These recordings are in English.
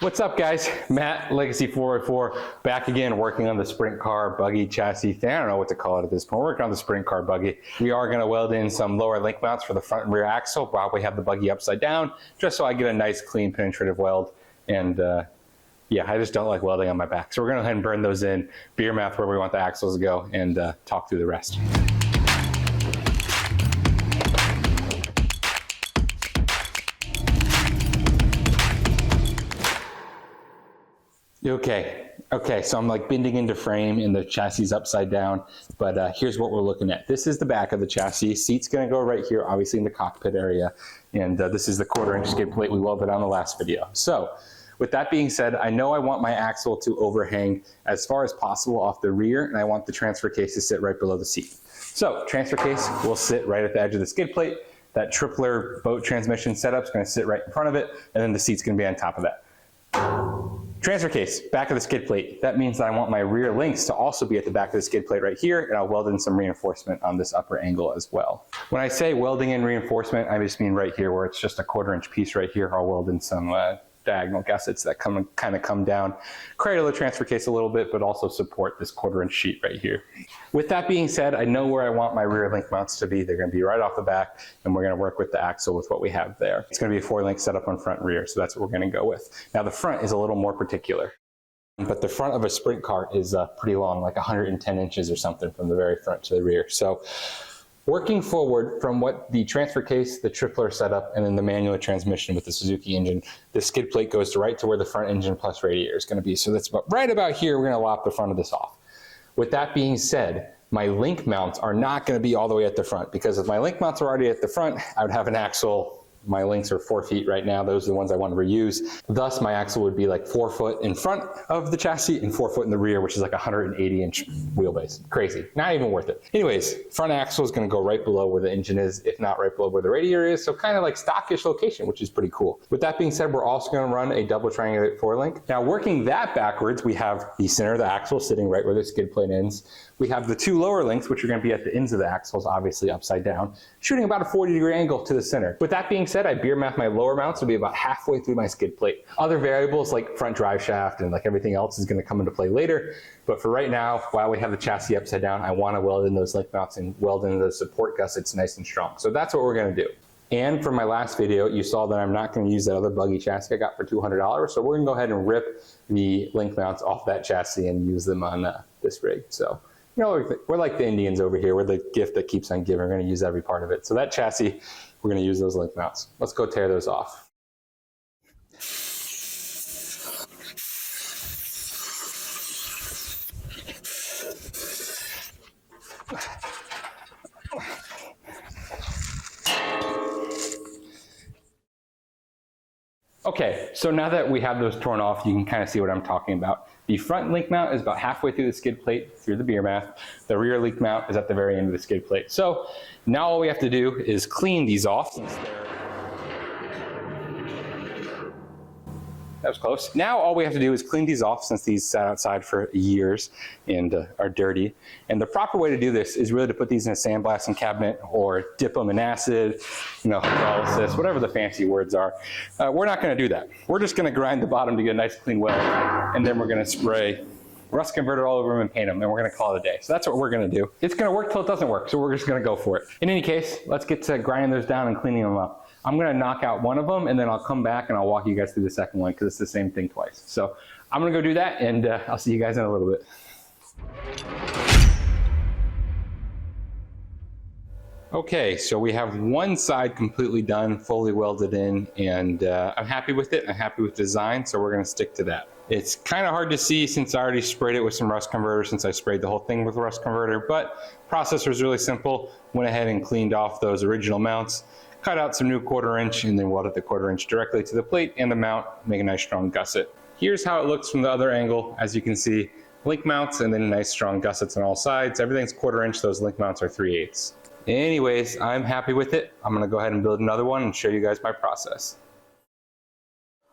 What's up guys? Matt, Legacy 404, back again working on the sprint car buggy chassis thing. I don't know what to call it at this point. We're working on the sprint car buggy. We are going to weld in some lower link mounts for the front and rear axle while we have the buggy upside down, just so I get a nice clean penetrative weld. And yeah, I just don't like welding on my back. So we're going to go ahead and burn those in, beer math where we want the axles to go, and talk through the rest. Okay, so I'm like bending into frame and the chassis is upside down, but here's what we're looking at. This is the back of the chassis. Seat's gonna go right here, obviously in the cockpit area, and this is the 1/4" skid plate we welded on the last video. So, with that being said, I know I want my axle to overhang as far as possible off the rear, and I want the transfer case to sit right below the seat. So, transfer case will sit right at the edge of the skid plate. That tripler boat transmission setup is gonna sit right in front of it, and then the seat's gonna be on top of that. Transfer case, back of the skid plate. That means that I want my rear links to also be at the back of the skid plate right here, and I'll weld in some reinforcement on this upper angle as well. When I say welding in reinforcement, I just mean right here where it's just a 1/4" piece right here. I'll weld in some diagonal gussets that kind of come down, cradle the transfer case a little bit, but also support this 1/4" sheet right here. With that being said, I know where I want my rear link mounts to be. They're going to be right off the back, and we're going to work with the axle with what we have there. It's going to be a 4-link setup on front and rear, so that's what we're going to go with. Now the front is a little more particular, but the front of a sprint car is pretty long, like 110 inches or something from the very front to the rear. So working forward from what the transfer case, the tripler setup, and then the manual transmission with the Suzuki engine, the skid plate goes right to where the front engine plus radiator is going to be. So that's right about here, we're going to lop the front of this off. With that being said, my link mounts are not going to be all the way at the front, because if my link mounts are already at the front, I would have an axle. My links are 4 feet right now. Those are the ones I want to reuse. Thus, my axle would be like 4 foot in front of the chassis and 4 foot in the rear, which is like a 180-inch wheelbase. Crazy. Not even worth it. Anyways, front axle is going to go right below where the engine is, if not right below where the radiator is. So kind of like stockish location, which is pretty cool. With that being said, we're also going to run a double triangulate 4-link. Now, working that backwards, we have the center of the axle sitting right where the skid plate ends. We have the 2 lower links, which are going to be at the ends of the axles, obviously upside down, shooting about a 40-degree angle to the center. With that being said, I beer math my lower mounts to be about halfway through my skid plate. Other variables like front drive shaft and like everything else is going to come into play later. But for right now, while we have the chassis upside down, I want to weld in those link mounts and weld in the support gussets nice and strong. So that's what we're going to do. And for my last video, you saw that I'm not going to use that other buggy chassis I got for $200. So we're going to go ahead and rip the link mounts off that chassis and use them on this rig. So, you know, we're like the Indians over here. We're the gift that keeps on giving. We're going to use every part of it. So that chassis, we're going to use those link mounts. Let's go tear those off. Okay, so now that we have those torn off, you can kind of see what I'm talking about. The front link mount is about halfway through the skid plate through the beer math. The rear link mount is at the very end of the skid plate. So now all we have to do is clean these off. That was close. Now all we have to do is clean these off, since these sat outside for years and are dirty. And the proper way to do this is really to put these in a sandblasting cabinet or dip them in acid, you know, hydrolysis, whatever the fancy words are. We're not going to do that. We're just going to grind the bottom to get a nice clean weld, and then we're going to spray rust converter all over them and paint them, and we're going to call it a day. So that's what we're going to do. It's going to work till it doesn't work, so we're just going to go for it. In any case, let's get to grinding those down and cleaning them up. I'm going to knock out one of them, and then I'll come back and I'll walk you guys through the second one, because it's the same thing twice. So I'm going to go do that, and I'll see you guys in a little bit. Okay, so we have one side completely done, fully welded in, and I'm happy with it. I'm happy with the design, so we're going to stick to that. It's kind of hard to see since I already sprayed it with some rust converter, since I sprayed the whole thing with rust converter, but process was really simple. Went ahead and cleaned off those original mounts, cut out some new 1/4", and then welded the 1/4" directly to the plate and the mount, make a nice strong gusset. Here's how it looks from the other angle. As you can see, link mounts and then nice strong gussets on all sides. Everything's 1/4". Those link mounts are 3/8. Anyways, I'm happy with it. I'm going to go ahead and build another one and show you guys my process.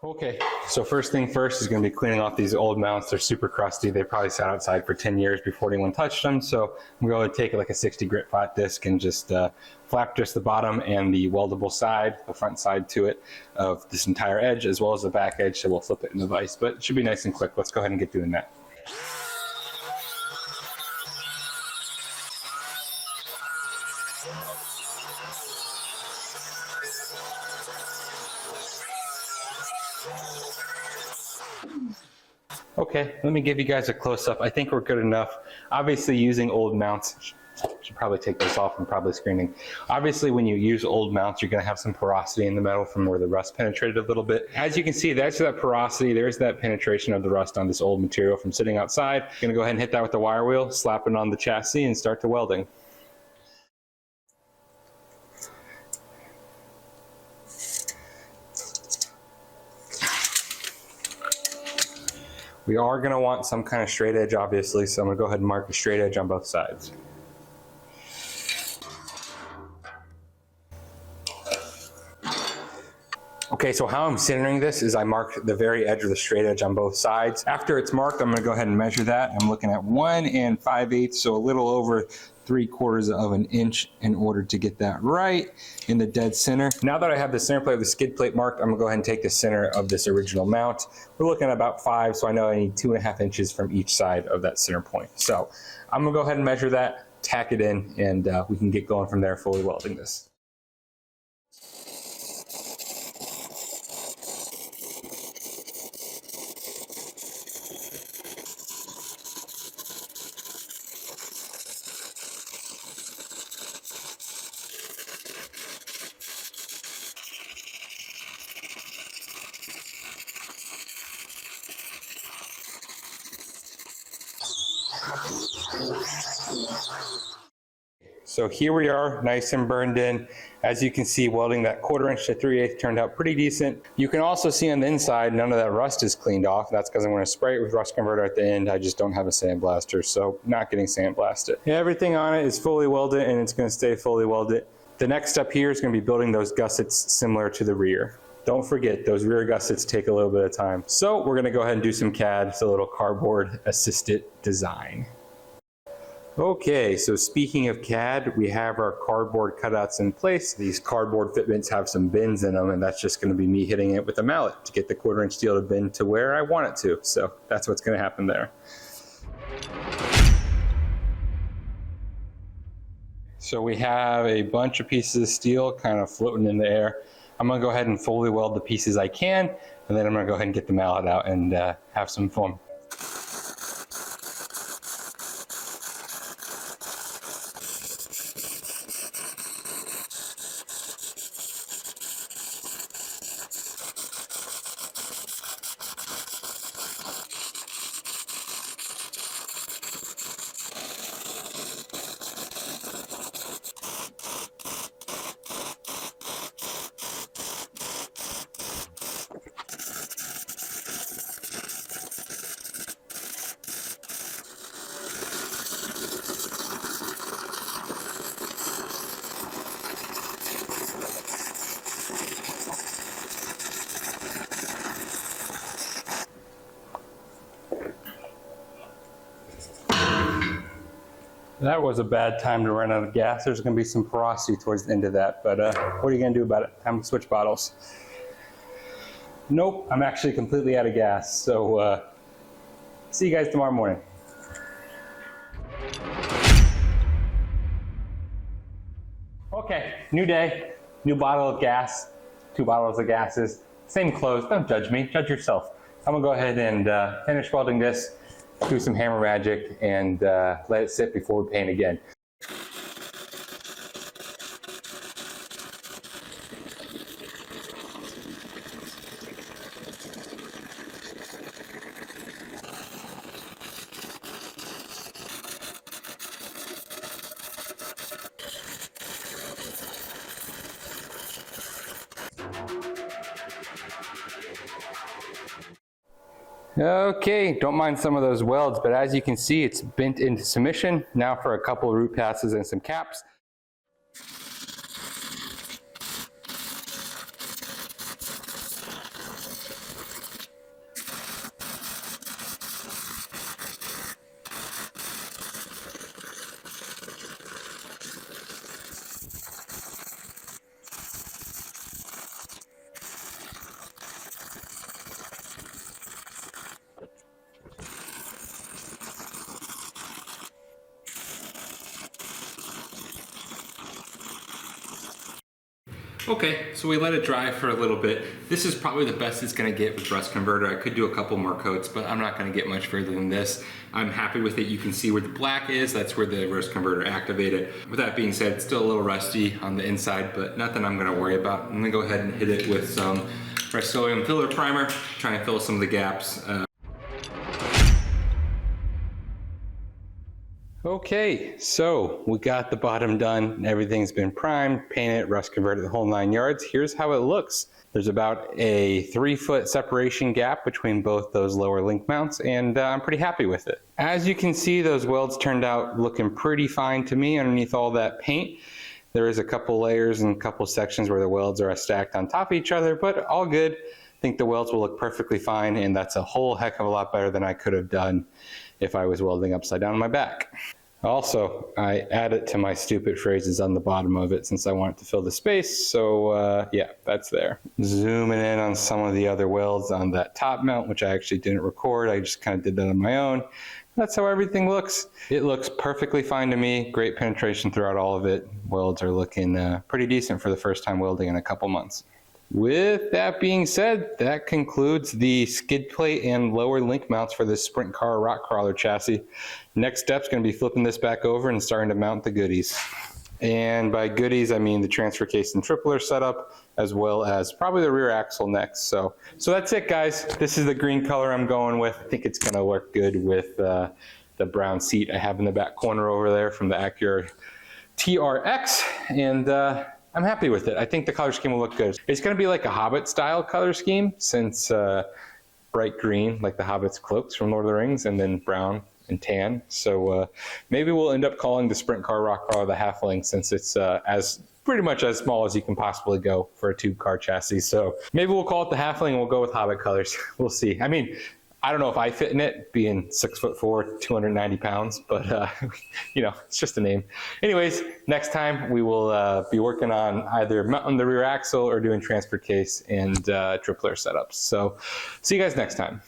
Okay, so first thing first is going to be cleaning off these old mounts. They're super crusty. They probably sat outside for 10 years before anyone touched them. So I'm going to take like a 60 grit flat disc and just flap just the bottom and the weldable side, the front side to it of this entire edge, as well as the back edge. So we'll flip it in the vise, but it should be nice and quick. Let's go ahead and get doing that. Okay, let me give you guys a close-up. I think we're good enough. Obviously, using old mounts, should probably take this off and probably screening. Obviously, when you use old mounts, you're going to have some porosity in the metal from where the rust penetrated a little bit. As you can see, that's that porosity. There's that penetration of the rust on this old material from sitting outside. I'm going to go ahead and hit that with the wire wheel, slap it on the chassis, and start the welding. We are going to want some kind of straight edge, obviously, so I'm going to go ahead and mark a straight edge on both sides. Okay, so how I'm centering this is I mark the very edge of the straight edge on both sides. After it's marked, I'm going to go ahead and measure that. I'm looking at 1 5/8, so a little over 3/4 of an inch in order to get that right in the dead center. Now that I have the center plate of the skid plate marked, I'm going to go ahead and take the center of this original mount. We're looking at about 5, so I know I need 2.5 inches from each side of that center point. So I'm going to go ahead and measure that, tack it in, and we can get going from there, fully welding this. So here we are, nice and burned in. As you can see, welding that 1/4 inch to 3/8 turned out pretty decent. You can also see on the inside, none of that rust is cleaned off. That's because I'm going to spray it with rust converter at the end. I just don't have a sandblaster, so not getting sandblasted. Everything on it is fully welded, and it's going to stay fully welded. The next step here is going to be building those gussets similar to the rear. Don't forget, those rear gussets take a little bit of time. So we're going to go ahead and do some CAD. It's a little cardboard assisted design. Okay, so speaking of CAD, we have our cardboard cutouts in place. These cardboard fitments have some bends in them, and that's just going to be me hitting it with a mallet to get the 1/4 inch steel to bend to where I want it to. So that's what's going to happen there. So we have a bunch of pieces of steel kind of floating in the air. I'm going to go ahead and fully weld the pieces I can, and then I'm going to go ahead and get the mallet out and have some fun. That was a bad time to run out of gas. There's going to be some porosity towards the end of that, but what are you going to do about it? Time to switch bottles. Nope, I'm actually completely out of gas, so see you guys tomorrow morning. Okay, new day, new bottle of gas, 2 bottles of gases, same clothes. Don't judge me, judge yourself. I'm going to go ahead and finish welding this, do some hammer magic, and let it sit before we paint again. Okay, don't mind some of those welds, but as you can see, it's bent into submission. Now for a couple of root passes and some caps. Okay, so we let it dry for a little bit. This is probably the best it's gonna get with rust converter. I could do a couple more coats, but I'm not gonna get much further than this. I'm happy with it. You can see where the black is. That's where the rust converter activated. With that being said, it's still a little rusty on the inside, but nothing I'm gonna worry about. I'm gonna go ahead and hit it with some Rust-Oleum filler primer, try and fill some of the gaps. Okay, so we got the bottom done. Everything's been primed, painted, rust converted, the whole 9 yards. Here's how it looks. There's about a 3-foot separation gap between both those lower link mounts, and I'm pretty happy with it. As you can see, those welds turned out looking pretty fine to me underneath all that paint. There is a couple layers and a couple sections where the welds are stacked on top of each other, but all good. I think the welds will look perfectly fine, and that's a whole heck of a lot better than I could have done if I was welding upside down on my back. Also, I added to my stupid phrases on the bottom of it since I wanted to fill the space, so yeah, that's there. Zooming in on some of the other welds on that top mount, which I actually didn't record, I just kind of did that on my own. That's how everything looks. It looks perfectly fine to me, great penetration throughout all of it. Welds are looking pretty decent for the first time welding in a couple months. With that being said, that concludes the skid plate and lower link mounts for this Sprint Car rock crawler chassis. Next step's going to be flipping this back over and starting to mount the goodies. And by goodies, I mean the transfer case and tripler setup, as well as probably the rear axle next. So that's it, guys. This is the green color I'm going with. I think it's going to work good with the brown seat I have in the back corner over there from the Acura TRX. And I'm happy with it. I think the color scheme will look good. It's going to be like a Hobbit style color scheme, since bright green, like the Hobbit's cloaks from Lord of the Rings, and then brown and tan. So maybe we'll end up calling the Sprint Car rock crawler the Halfling, since it's pretty much as small as you can possibly go for a tube car chassis. So maybe we'll call it the Halfling and we'll go with Hobbit colors. We'll see. I mean, I don't know if I fit in it, being 6'4", 290 pounds, but you know, it's just a name. Anyways, next time we will be working on either mounting the rear axle or doing transfer case and tripler setups. So see you guys next time.